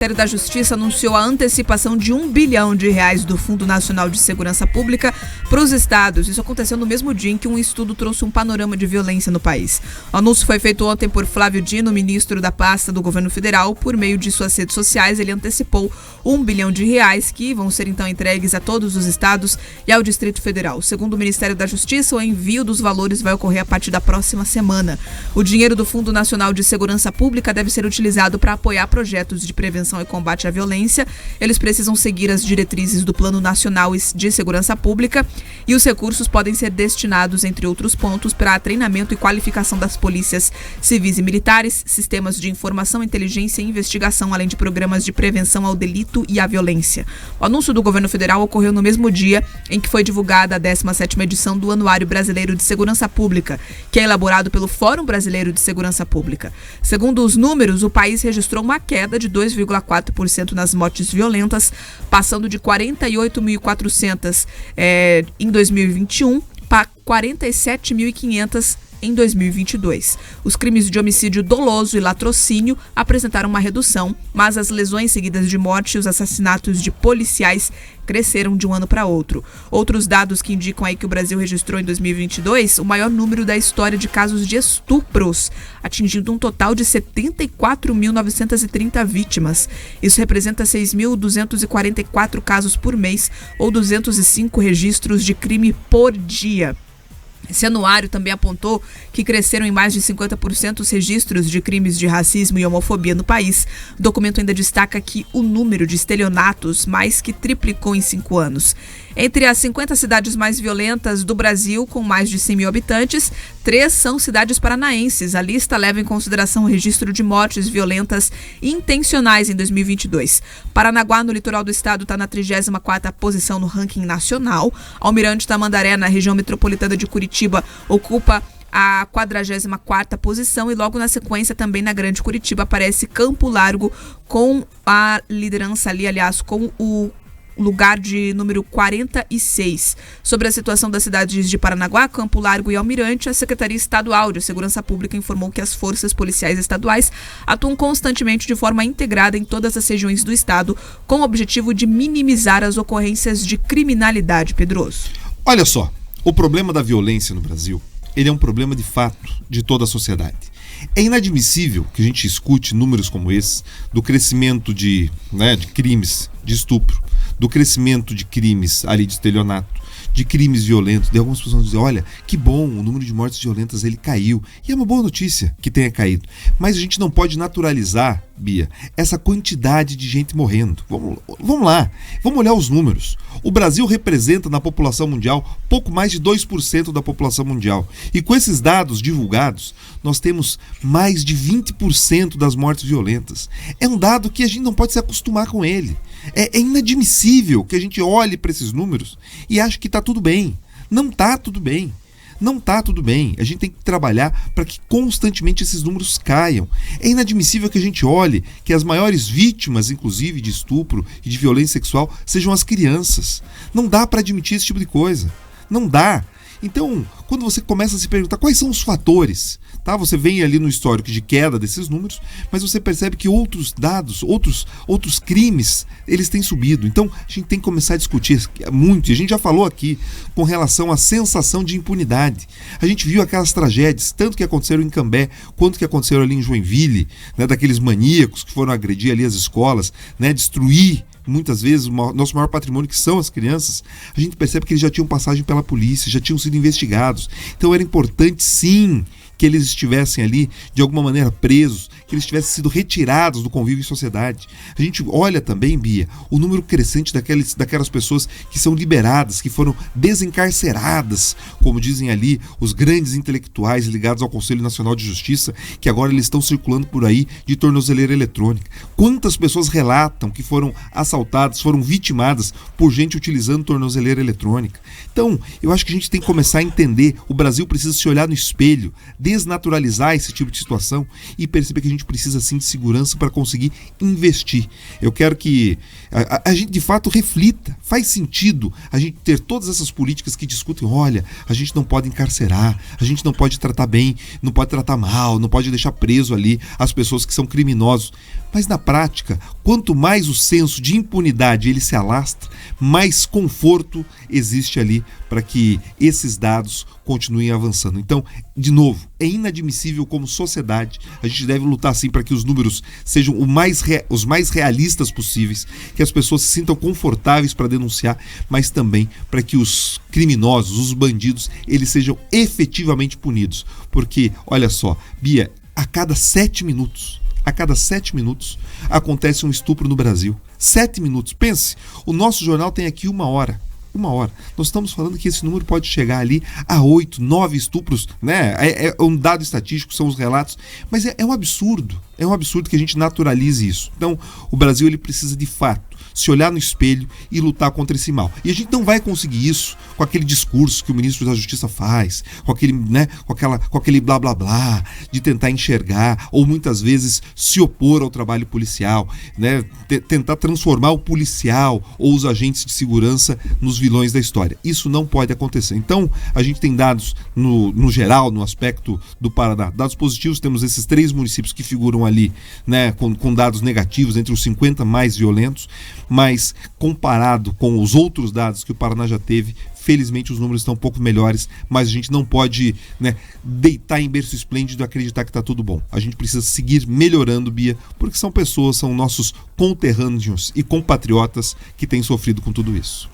O Ministério da Justiça anunciou a antecipação de R$1 bilhão do Fundo Nacional de Segurança Pública para os estados. Isso aconteceu no mesmo dia em que um estudo trouxe um panorama de violência no país. O anúncio foi feito ontem por Flávio Dino, ministro da pasta do governo federal. Por meio de suas redes sociais, ele antecipou R$1 bilhão que vão ser então entregues a todos os estados e ao Distrito Federal. Segundo o Ministério da Justiça, o envio dos valores vai ocorrer a partir da próxima semana. O dinheiro do Fundo Nacional de Segurança Pública deve ser utilizado para apoiar projetos de prevenção e combate à violência. Eles precisam seguir as diretrizes do Plano Nacional de Segurança Pública e os recursos podem ser destinados, entre outros pontos, para treinamento e qualificação das polícias civis e militares, sistemas de informação, inteligência e investigação, além de programas de prevenção ao delito e à violência. O anúncio do governo federal ocorreu no mesmo dia em que foi divulgada a 17ª edição do Anuário Brasileiro de Segurança Pública, que é elaborado pelo Fórum Brasileiro de Segurança Pública. Segundo os números, o país registrou uma queda de 2,4% nas mortes violentas, passando de 48.400 em 2021 para 47.500 em 2022. Os crimes de homicídio doloso e latrocínio apresentaram uma redução, mas as lesões seguidas de morte e os assassinatos de policiais cresceram de um ano para outro. Outros dados que indicam aí que o Brasil registrou em 2022 o maior número da história de casos de estupros, atingindo um total de 74.930 vítimas. Isso representa 6.244 casos por mês ou 205 registros de crime por dia. Esse anuário também apontou que cresceram em mais de 50% os registros de crimes de racismo e homofobia no país. O documento ainda destaca que o número de estelionatos mais que triplicou em 5 anos. Entre as 50 cidades mais violentas do Brasil, com mais de 100 mil habitantes, 3 são cidades paranaenses. A lista leva em consideração o registro de mortes violentas intencionais em 2022. Paranaguá, no litoral do estado, está na 34ª posição no ranking nacional. Almirante Tamandaré, na região metropolitana de Curitiba, ocupa a 44ª posição e logo na sequência também na Grande Curitiba aparece Campo Largo com a liderança ali, aliás, com o lugar de número 46. Sobre a situação das cidades de Paranaguá, Campo Largo e Almirante, a Secretaria Estadual de Segurança Pública informou que as forças policiais estaduais atuam constantemente de forma integrada em todas as regiões do estado, com o objetivo de minimizar as ocorrências de criminalidade. Pedroso. Olha só, o problema da violência no Brasil, ele é um problema de fato de toda a sociedade. É inadmissível que a gente escute números como esse, do crescimento de crimes de estupro, do crescimento de crimes ali de estelionato, de crimes violentos, de algumas pessoas dizem, olha, que bom, o número de mortes violentas ele caiu. E é uma boa notícia que tenha caído. Mas a gente não pode naturalizar, Bia, essa quantidade de gente morrendo. Vamos lá, vamos olhar os números. O Brasil representa na população mundial pouco mais de 2% da população mundial. E com esses dados divulgados, nós temos mais de 20% das mortes violentas. É um dado que a gente não pode se acostumar com ele. É inadmissível que a gente olhe para esses números e ache que está tudo bem. Não está tudo bem. Não está tudo bem. A gente tem que trabalhar para que constantemente esses números caiam. É inadmissível que a gente olhe que as maiores vítimas, inclusive, de estupro e de violência sexual, sejam as crianças. Não dá para admitir esse tipo de coisa. Não dá. Então, quando você começa a se perguntar quais são os fatores, tá? Você vem ali no histórico de queda desses números, mas você percebe que outros dados, outros crimes, eles têm subido. Então, a gente tem que começar a discutir muito, e a gente já falou aqui com relação à sensação de impunidade. A gente viu aquelas tragédias, tanto que aconteceram em Cambé, quanto que aconteceram ali em Joinville, né, daqueles maníacos que foram agredir ali as escolas, né, destruir muitas vezes o nosso maior patrimônio, que são as crianças. A gente percebe que eles já tinham passagem pela polícia, já tinham sido investigados. Então era importante, sim, que eles estivessem ali, de alguma maneira, presos, que eles tivessem sido retirados do convívio em sociedade. A gente olha também, Bia, o número crescente daquelas pessoas que são liberadas, que foram desencarceradas, como dizem ali os grandes intelectuais ligados ao Conselho Nacional de Justiça, que agora eles estão circulando por aí de tornozeleira eletrônica. Quantas pessoas relatam que foram assaltadas, foram vitimadas por gente utilizando tornozeleira eletrônica? Então, eu acho que a gente tem que começar a entender, o Brasil precisa se olhar no espelho, desnaturalizar esse tipo de situação e perceber que a gente gente precisa sim de segurança para conseguir investir. Eu quero que a gente de fato reflita. Faz sentido a gente ter todas essas políticas que discutem, olha, a gente não pode encarcerar, a gente não pode tratar bem, não pode tratar mal, não pode deixar preso ali as pessoas que são criminosos. Mas na prática, quanto mais o senso de impunidade ele se alastra, mais conforto existe ali para que esses dados continuem avançando. Então, de novo, é inadmissível como sociedade, a gente deve lutar sim para que os números sejam os mais realistas possíveis, que as pessoas se sintam confortáveis para denunciar, mas também para que os criminosos, os bandidos, eles sejam efetivamente punidos. Porque, olha só, Bia, a cada 7 minutos acontece um estupro no Brasil. 7 minutos. Pense, o nosso jornal tem aqui 1 hora. 1 hora. Nós estamos falando que esse número pode chegar ali a 8, 9 estupros, né? É um dado estatístico, são os relatos. Mas é um absurdo. É um absurdo que a gente naturalize isso. Então, o Brasil ele precisa de fato se olhar no espelho e lutar contra esse mal. E a gente não vai conseguir isso com aquele discurso que o ministro da Justiça faz, com aquele, né, com aquele blá blá blá, de tentar enxergar, ou muitas vezes se opor ao trabalho policial, né, tentar transformar o policial ou os agentes de segurança nos vilões da história. Isso não pode acontecer. Então, a gente tem dados no geral, no aspecto do Paraná, dados positivos, temos esses 3 municípios que figuram ali, né, com dados negativos, entre os 50 mais violentos, mas comparado com os outros dados que o Paraná já teve, felizmente os números estão um pouco melhores, mas a gente não pode, né, deitar em berço esplêndido e acreditar que está tudo bom. A gente precisa seguir melhorando, Bia, porque são pessoas, são nossos conterrâneos e compatriotas que têm sofrido com tudo isso.